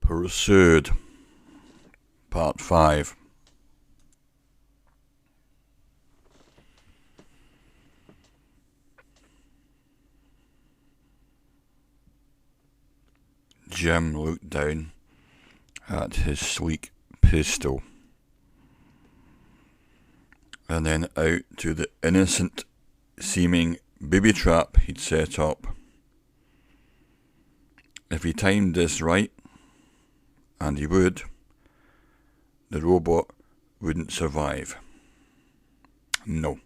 Pursued, Part 5. Jim looked down at his sleek pistol, and then out to the innocent-seeming booby trap he'd set up. If he timed this right, and he would, the robot wouldn't survive. No.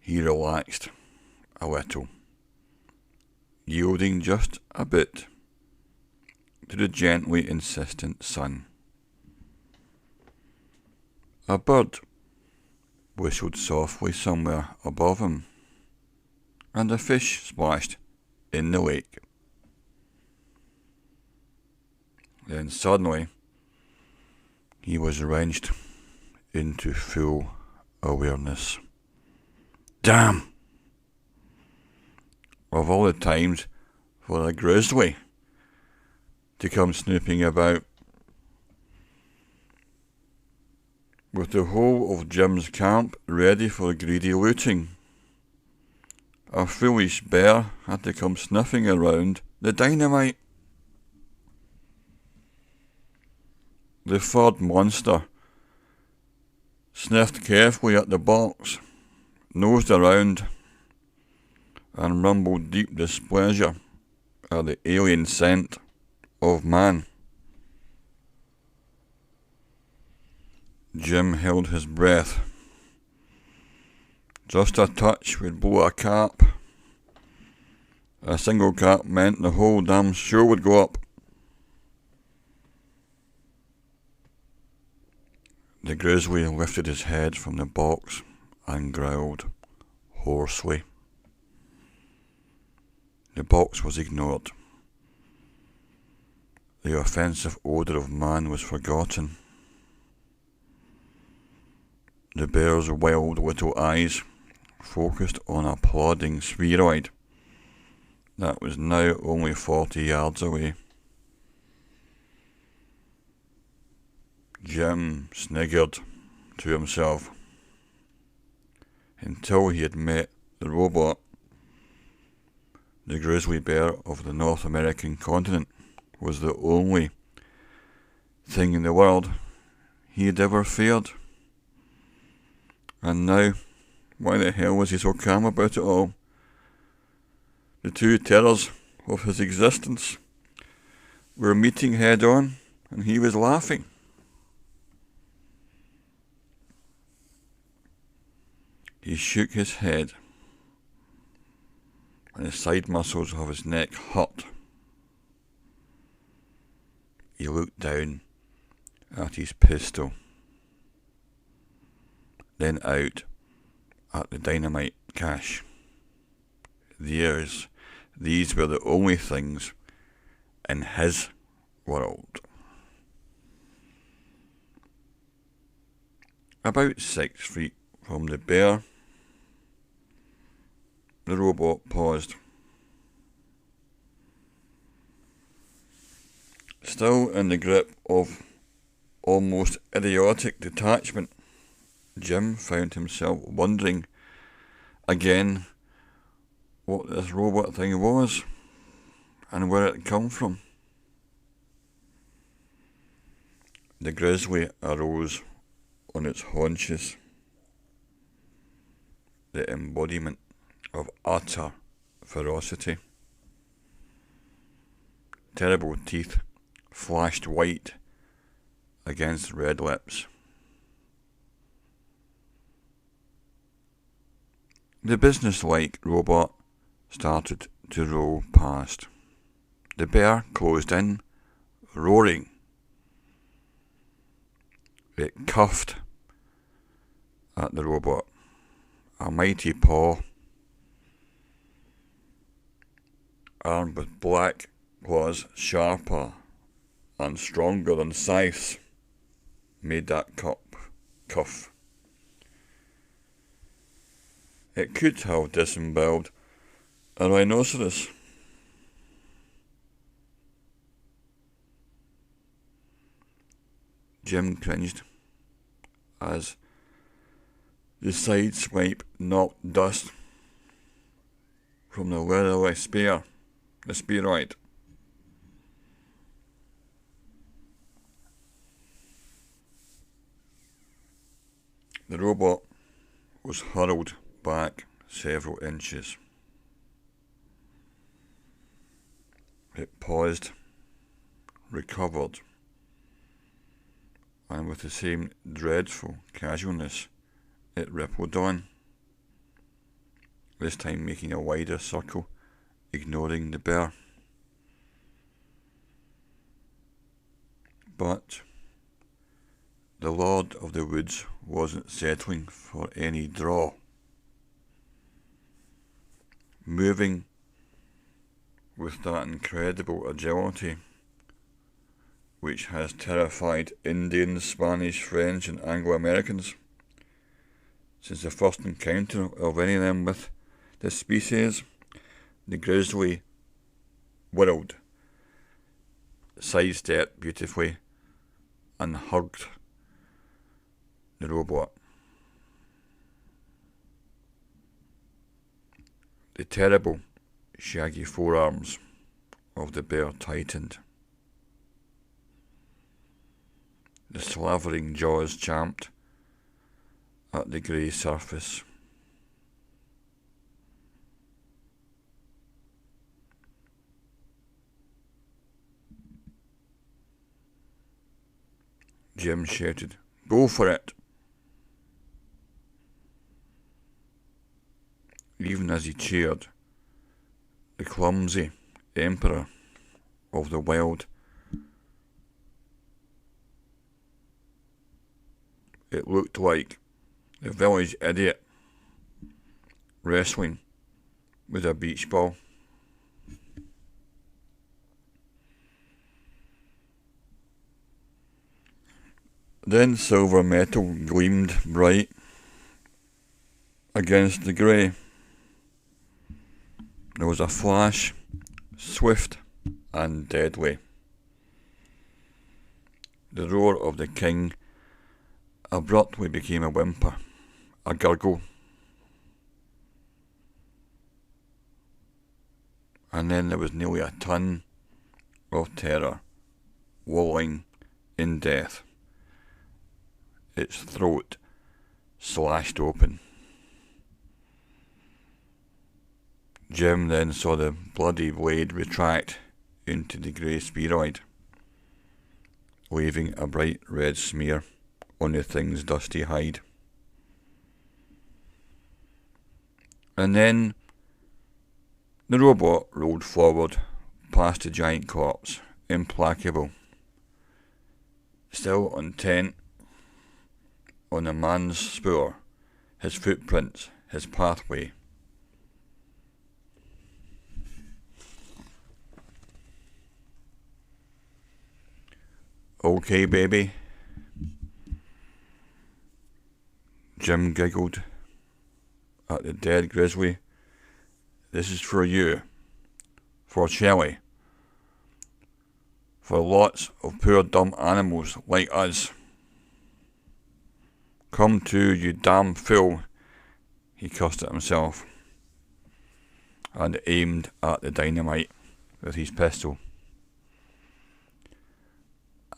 He relaxed a little, yielding just a bit to the gently insistent sun. A bird whistled softly somewhere above him, and a fish splashed in the lake. Then suddenly, he was wrenched into full awareness. Damn! Of all the times for a grizzly to come snooping about, with the whole of Jim's camp ready for greedy looting, a foolish bear had to come sniffing around the dynamite. The third monster sniffed carefully at the box, nosed around, and rumbled deep displeasure at the alien scent of man. Jim held his breath. Just a touch would blow a cap. A single cap meant the whole damn show would go up. The grizzly lifted his head from the box and growled hoarsely. The box was ignored. The offensive odour of man was forgotten. The bear's wild little eyes focused on a plodding spheroid that was now only 40 yards away. Jim sniggered to himself. Until he had met the robot, the grizzly bear of the North American continent was the only thing in the world he had ever feared. And now, why the hell was he so calm about it all? The two terrors of his existence were meeting head on, and he was laughing. He shook his head, and the side muscles of his neck hurt. He looked down at his pistol, then out at the dynamite cache. These were the only things in his world. About 6 feet from the bear, the robot paused. Still in the grip of almost idiotic detachment, Jim found himself wondering again what this robot thing was and where it come from. The grizzly arose on its haunches, the embodiment of utter ferocity. Terrible teeth flashed white against red lips. The businesslike robot started to roll past. The bear closed in, roaring. It cuffed at the robot, a mighty paw, armed with black claws sharper and stronger than scythes, made that cuff. It could have disemboweled a rhinoceros. Jim cringed as the sideswipe knocked dust from the leathery spear, the spheroid. The robot was hurled back several inches. It paused, recovered, and with the same dreadful casualness it rippled on, this time making a wider circle, ignoring the bear. But the Lord of the Woods wasn't settling for any draw. Moving with that incredible agility which has terrified Indians, Spanish, French and Anglo-Americans since the first encounter of any of them with this species, the grizzly whirled, sidestepped beautifully and hugged the robot. The terrible, shaggy forearms of the bear tightened. The slavering jaws champed at the grey surface. Jim shouted, "Go for it!" Even as he cheered, the clumsy emperor of the wild, it looked like the village idiot wrestling with a beach ball. Then silver metal gleamed bright against the grey. There was a flash, swift and deadly. The roar of the king abruptly became a whimper, a gurgle, and then there was nearly a ton of terror wallowing in death, its throat slashed open. Jim then saw the bloody blade retract into the grey spheroid, leaving a bright red smear on the thing's dusty hide. And then the robot rolled forward past the giant corpse, implacable, still intent on the man's spoor, his footprints, his pathway. "Okay, baby," Jim giggled at the dead grizzly. "This is for you, for Shelley, for lots of poor dumb animals like us. Come to, you damn fool," he cussed at himself, and aimed at the dynamite with his pistol.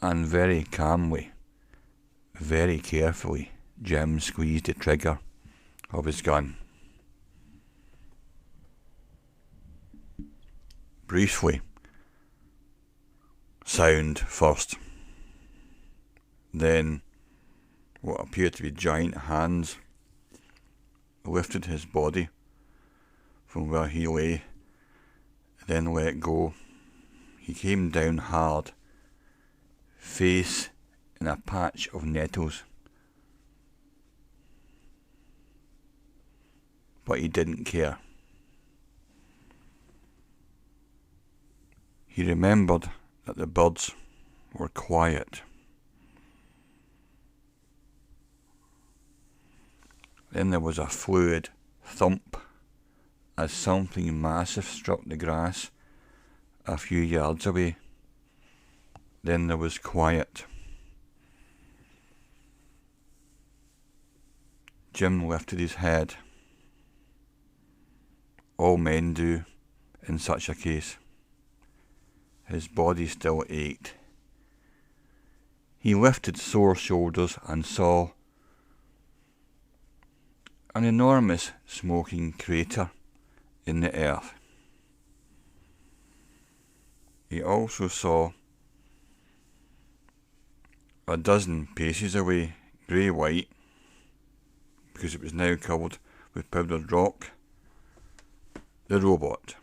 And very calmly, very carefully, Jim squeezed the trigger of his gun. Briefly, sound first. Then, what appeared to be giant hands lifted his body from where he lay, then let go. He came down hard, face in a patch of nettles. But he didn't care. He remembered that the birds were quiet. Then there was a fluid thump as something massive struck the grass a few yards away. Then there was quiet. Jim lifted his head. All men do in such a case. His body still ached. He lifted sore shoulders and saw an enormous smoking crater in the earth. He also saw, a dozen paces away, grey-white, because it was now covered with powdered rock, the robot.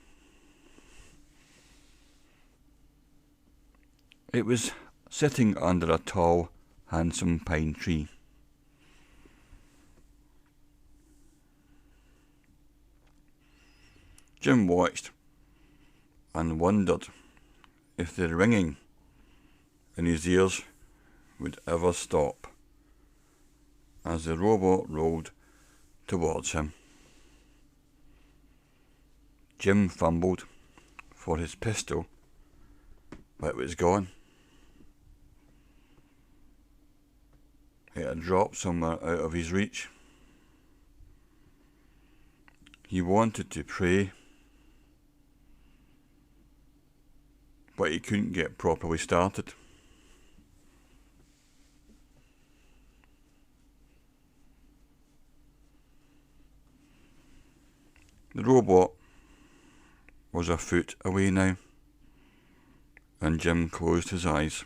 It was sitting under a tall, handsome pine tree. Jim watched and wondered if the ringing in his ears would ever stop as the robot rolled towards him. Jim fumbled for his pistol, but it was gone. It had dropped somewhere out of his reach. He wanted to pray, but he couldn't get properly started. The robot was a foot away now, and Jim closed his eyes.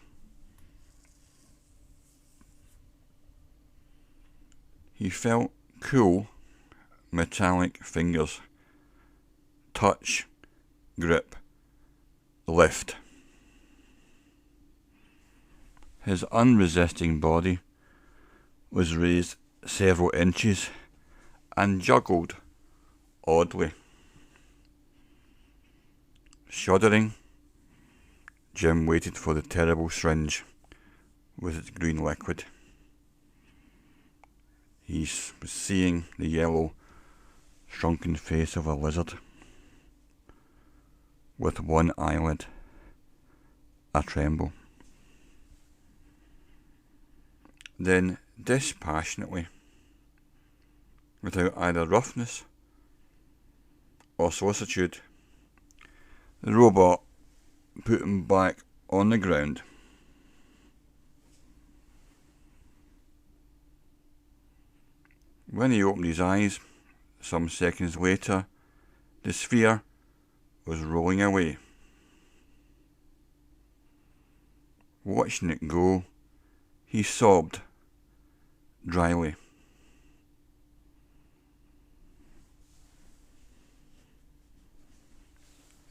He felt cool, metallic fingers touch, grip, lift. His unresisting body was raised several inches and juggled oddly. Shuddering, Jim waited for the terrible syringe with its green liquid. He was seeing the yellow, shrunken face of a lizard, with one eyelid a-tremble. Then, dispassionately, without either roughness or solicitude, the robot put him back on the ground. When he opened his eyes, some seconds later, the sphere was rolling away. Watching it go, he sobbed dryly.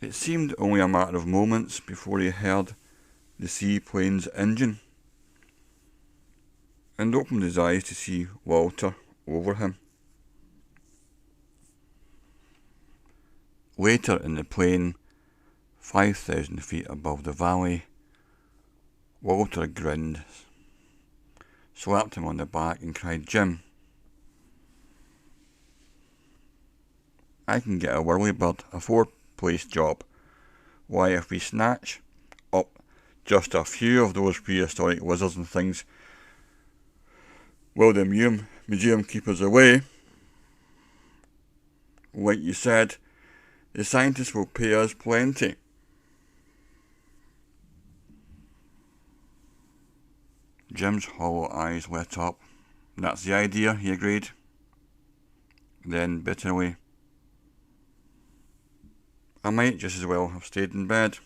It seemed only a matter of moments before he heard the seaplane's engine and opened his eyes to see Walter over him. Later in the plane, 5,000 feet above the valley, Walter grinned, slapped him on the back and cried, "Jim, I can get a whirlybird, a 4-place job. Why, if we snatch up just a few of those prehistoric lizards and things while the museum keepers away, like you said, the scientists will pay us plenty." Jim's hollow eyes lit up. "That's the idea," he agreed. Then, bitterly, "I might just as well have stayed in bed."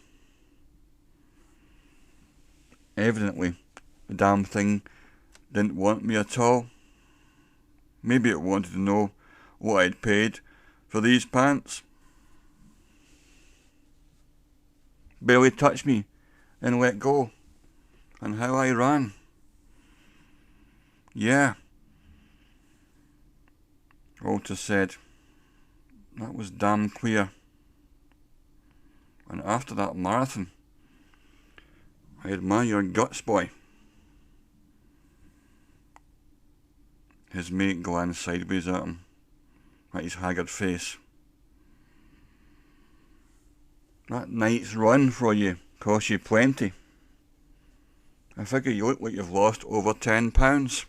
Evidently, the damn thing didn't want me at all. Maybe it wanted to know what I'd paid for these pants. Barely touched me and let go. And how I ran. "Yeah," Walter said. "That was damn queer. And after that marathon, I admire your guts, boy." His mate glanced sideways at him, at his haggard face. "That night's run for you cost you plenty. I figure you look like you've lost over 10 pounds.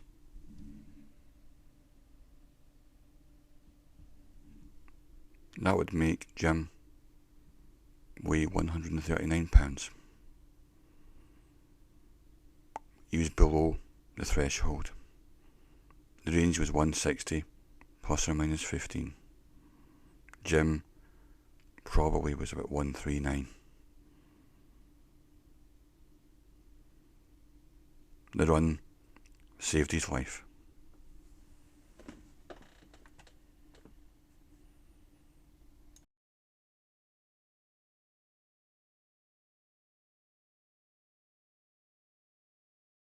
That would make Jim weigh £139. He was below the threshold. The range was 160 plus or minus 15. Jim probably was about 139. The run saved his life.